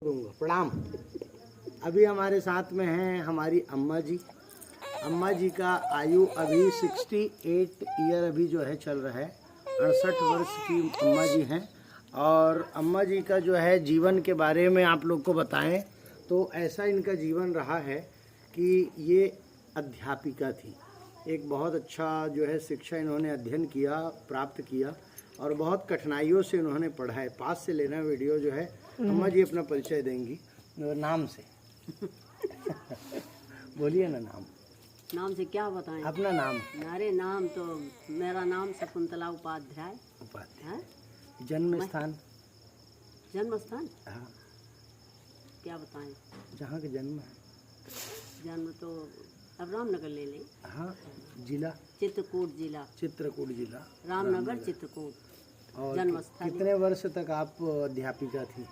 दूंगा। प्रणाम। अभी हमारे साथ में हैं हमारी अम्मा जी। अम्मा जी का आयु अभी 68 ईयर अभी जो है चल रहा है। 68 वर्ष की अम्मा जी हैं। और अम्मा जी का जो है जीवन के बारे में आप लोग को बताएं तो ऐसा इनका जीवन रहा है कि ये अध्यापिका थी। एक बहुत अच्छा जो है शिक्षा इन्होंने अध्ययन किया, प्राप्त किया और बहुत कठिनाइयों से उन्होंने पढ़ा है। पास से लेना वीडियो जो है। अम्मा जी अपना परिचय देंगी नाम से। बोलिए ना नाम। नाम से क्या बताएं? अपना नाम। मेरे नाम तो मेरा नाम शकुंतला उपाध्याय। उपाध्याय। जन्म स्थान? जन्म स्थान हाँ, क्या बताएं? जहाँ का जन्म है। जन्म तो अब रामनगर ले लें। हाँ, जिला? चित्रकूट जिला। चित्रकूट जिला, रामनगर चित्रकूट और जन्म स्थल। कितने वर्ष तक आप अध्यापिका थी?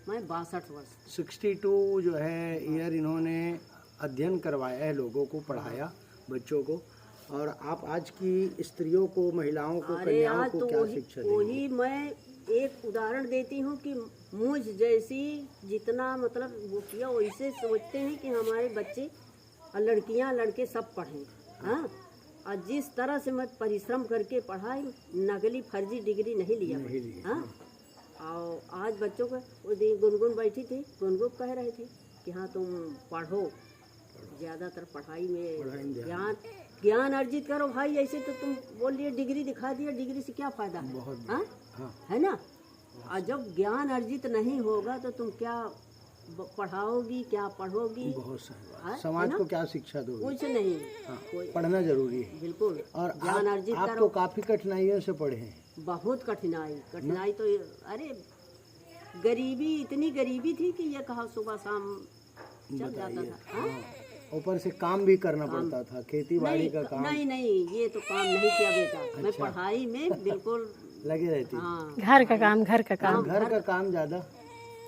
मैं 62 वर्ष। 62 जो है ईयर इन्होंने अध्ययन करवाया है, लोगों को पढ़ाया, बच्चों को। और आप आज की स्त्रियों को, महिलाओं को, अरे कन्याओं आज को तो क्या शिक्षा देंगे? वही मैं एक उदाहरण देती हूँ कि मुझ जैसी जितना मतलब वो किया वैसे सोचते हैं कि हमारे बच्चे और लड़कियाँ लड़के सब पढ़ें। हाँ, और जिस तरह से मैं परिश्रम करके पढ़ाई, नकली फर्जी डिग्री नहीं लिया। हाँ, और आज बच्चों को वो दिन गुनगुन बैठी थी, गुनगुन कह रहे थे कि हाँ तुम पढ़ो, ज़्यादातर पढ़ाई में ज्ञान अर्जित करो भाई। ऐसे तो तुम बोल लिए डिग्री दिखा दिया, डिग्री से क्या फायदा है? हाँ? है ना? और जब ज्ञान अर्जित नहीं होगा तो तुम क्या पढ़ाओगी, क्या पढ़ोगी? बहुत सही बात। समाज को क्या शिक्षा दोगे? कुछ नहीं। हाँ, पढ़ना जरूरी है। बिल्कुल। और ज्ञान अर्जित आप करो। तो काफी कठिनाइयों से पढ़े हैं। बहुत कठिनाई तो अरे गरीबी, इतनी गरीबी थी कि ये कहा सुबह शाम चल जाता था। हाँ? ऊपर से काम भी करना पड़ता था, खेती बाड़ी का काम। नहीं, ये तो काम नहीं किया बेटा। मैं पढ़ाई में बिल्कुल लगे रहती। हाँ, घर का काम ज्यादा।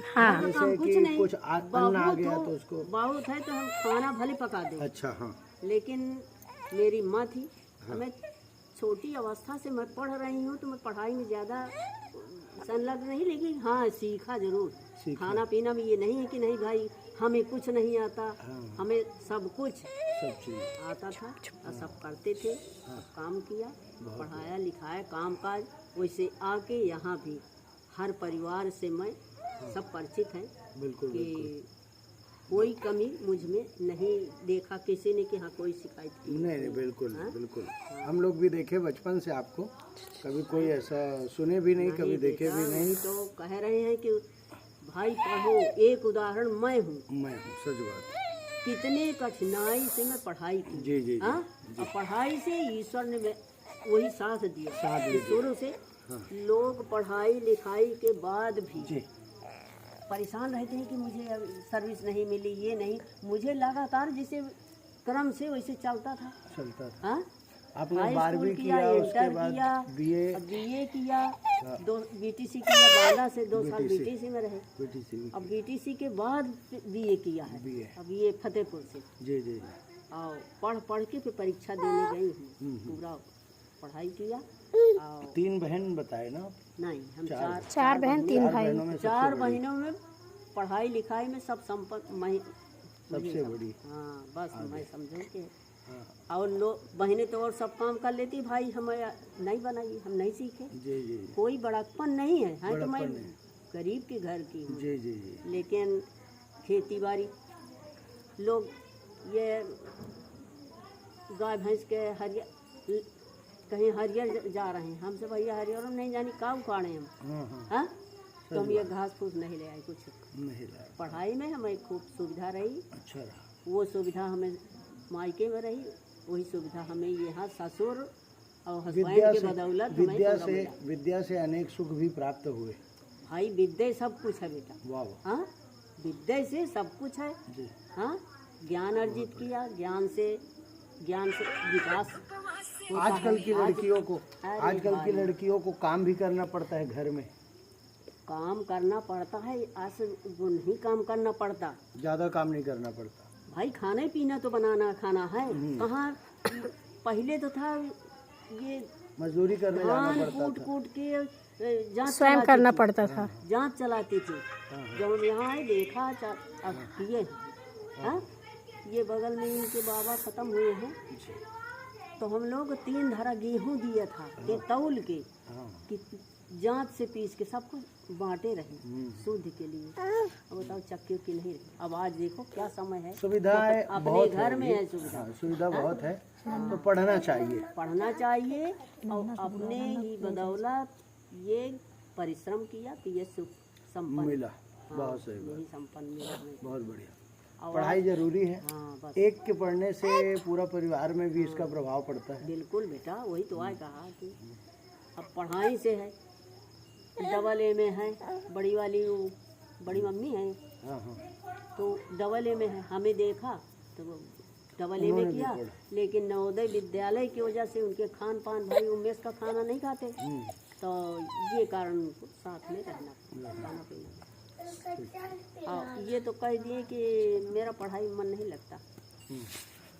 हाँ, जैसे कुछ कि नहीं। कुछ अन्न आ गया तो उसको बहुत है तो हम खाना भले पका दें। अच्छा। हाँ, लेकिन मेरी माँ थी। मैं छोटी अवस्था से मैं पढ़ रही हूँ तो मैं पढ़ाई में ज़्यादा संलग्न नहीं, लेकिन हाँ सीखा जरूर। खाना पीना भी ये नहीं है कि नहीं भाई हमें कुछ नहीं आता। हमें सब चीज़ आता था और सब करते थे। काम किया, पढ़ाया लिखाया, काम काज। वैसे आके यहाँ भी हर परिवार से मैं सब परिचित हैं। बिल्कुल, कि कोई कमी मुझ में नहीं देखा किसी ने कि हाँ कोई शिकायत की। नहीं, बिल्कुल बिल्कुल। हम लोग भी देखे बचपन से आपको, कभी कोई ऐसा सुने भी नहीं, कभी देखे भी नहीं। तो कह रहे हैं कि भाई पढ़ो। एक उदाहरण मैं हूँ। सच बात। कितने कठिनाई से मैं पढ़ाई की। जी। हाँ, और पढ़ाई से ईश्वर ने वही साथ दिया। शुरू से लोग पढ़ाई लिखाई के बाद भी परेशान रहते हैं कि मुझे सर्विस नहीं मिली, ये नहीं। मुझे लगातार जिसे क्रम से वैसे चलता था। हाँ, आपने 12वीं किया, उसके बाद बीए किया, 2 बीटीसी किया, बांदा से 2 साल बीटीसी में रहे। अब बीटीसी के बाद बीए किया है। अब ये फतेहपुर से। जी। और पढ़ के फिर परीक्षा देने गई हूँ। पूरा पढ़ाई किया। 3 बहन बताए ना? नहीं, हम 4 बहन 3 भाई। 4 बहनों में पढ़ाई लिखाई में सब संपत्ति मैं सबसे बड़ी। हाँ, बस मैं समझो कि और लोग बहनें तो और सब काम कर लेती, भाई हमें नहीं बनाई, हम नहीं सीखे। जी। कोई बड़प्पन नहीं है। हाँ, तो मैं गरीब के घर की हूँ। जी। लेकिन खेती बाड़ी लोग ये गाय भैंस के हरियर कहीं हरियर जा रहे हैं, हमसे भैया हरियर हम नहीं जानी का उखाड़े हम। हाँ, तो हम ये घास फूस नहीं ले आए, कुछ नहीं लाए। पढ़ाई में हमें खूब सुविधा रही। अच्छा रहा। वो सुविधा हमें मायके में रही, वही सुविधा हमें यहाँ ससुर और हस्बैंड के बदौलत विद्या से अनेक सुख भी प्राप्त हुए। भाई विद्या सब कुछ है बेटा। वाह। हाँ, विद्या से सब कुछ है। हाँ, ज्ञान अर्जित किया, ज्ञान से विकास। आजकल की लड़कियों को काम भी करना पड़ता है, घर में काम करना पड़ता है। आज वो नहीं काम करना पड़ता, ज्यादा काम नहीं करना पड़ता भाई। खाना पीना तो बनाना खाना है। कहाँ पहले तो था ये मजदूरी करने जाना पड़ता था। कूट के जांच स्वयं चलाती करना थी। पड़ता था। जांच चलाती थी। जब हम यहाँ आए देखा अब ये बगल में इनके बाबा खत्म हुए हैं, तो हम लोग 3 धरा गेहूं दिया था के तौल के कि जांच से पीस के सबको बांटे रहे शुद्ध के लिए। अब बताओ चक्की उक्की नहीं रही। अब आज देखो क्या समय है, सुविधाएं अपने बहुत घर है में ये। है सुविधा। हाँ, सुविधा बहुत है, तो पढ़ना चाहिए। पढ़ना चाहिए और अपने ही बदौलत ये परिश्रम किया कि ये सुख संपन्न मिला। हाँ, बहुत सही यही बात, संपन्न मिला हमें। बहुत बढ़िया। और पढ़ाई जरूरी है, हाँ बस एक के पढ़ने से पूरा परिवार में भी इसका प्रभाव पड़ता है। बिल्कुल बेटा, वही तो आज कहा कि अब पढ़ाई से है। डबल ए में है, बड़ी वाली वो बड़ी मम्मी है हाँ हाँ, तो डबल ए में है। हमें देखा तो वो डबल ए में उन्होंने भी किया, पढ़ा। लेकिन नवोदय विद्यालय की वजह से उनके खान पान भाई वो मेस का खाना नहीं खाते, तो ये कारण उनको साथ में रहना खाना पीना। हाँ, ये तो कह दिए कि मेरा पढ़ाई में मन नहीं लगता।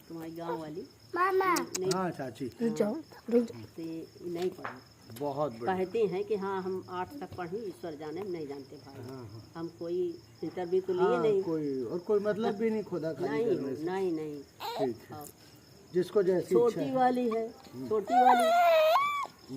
तुम्हारी गांव वाली नहीं हाँ चाची, रुक जाओ। से नहीं पढ़ी, बहुत बढ़िया। कहते हैं कि हाँ हम 8 तक पढ़ी, ईश्वर जाने हम नहीं जानते भाई। हाँ हाँ, हम कोई इंटरव्यू तो लिए हाँ, नहीं। कोई मतलब भी नहीं खुदा खाली नहीं करने से। नहीं नहीं। ठीक है, हाँ, जिसको जैसी इच्छा छोटी है। वाली है, छोटी वाली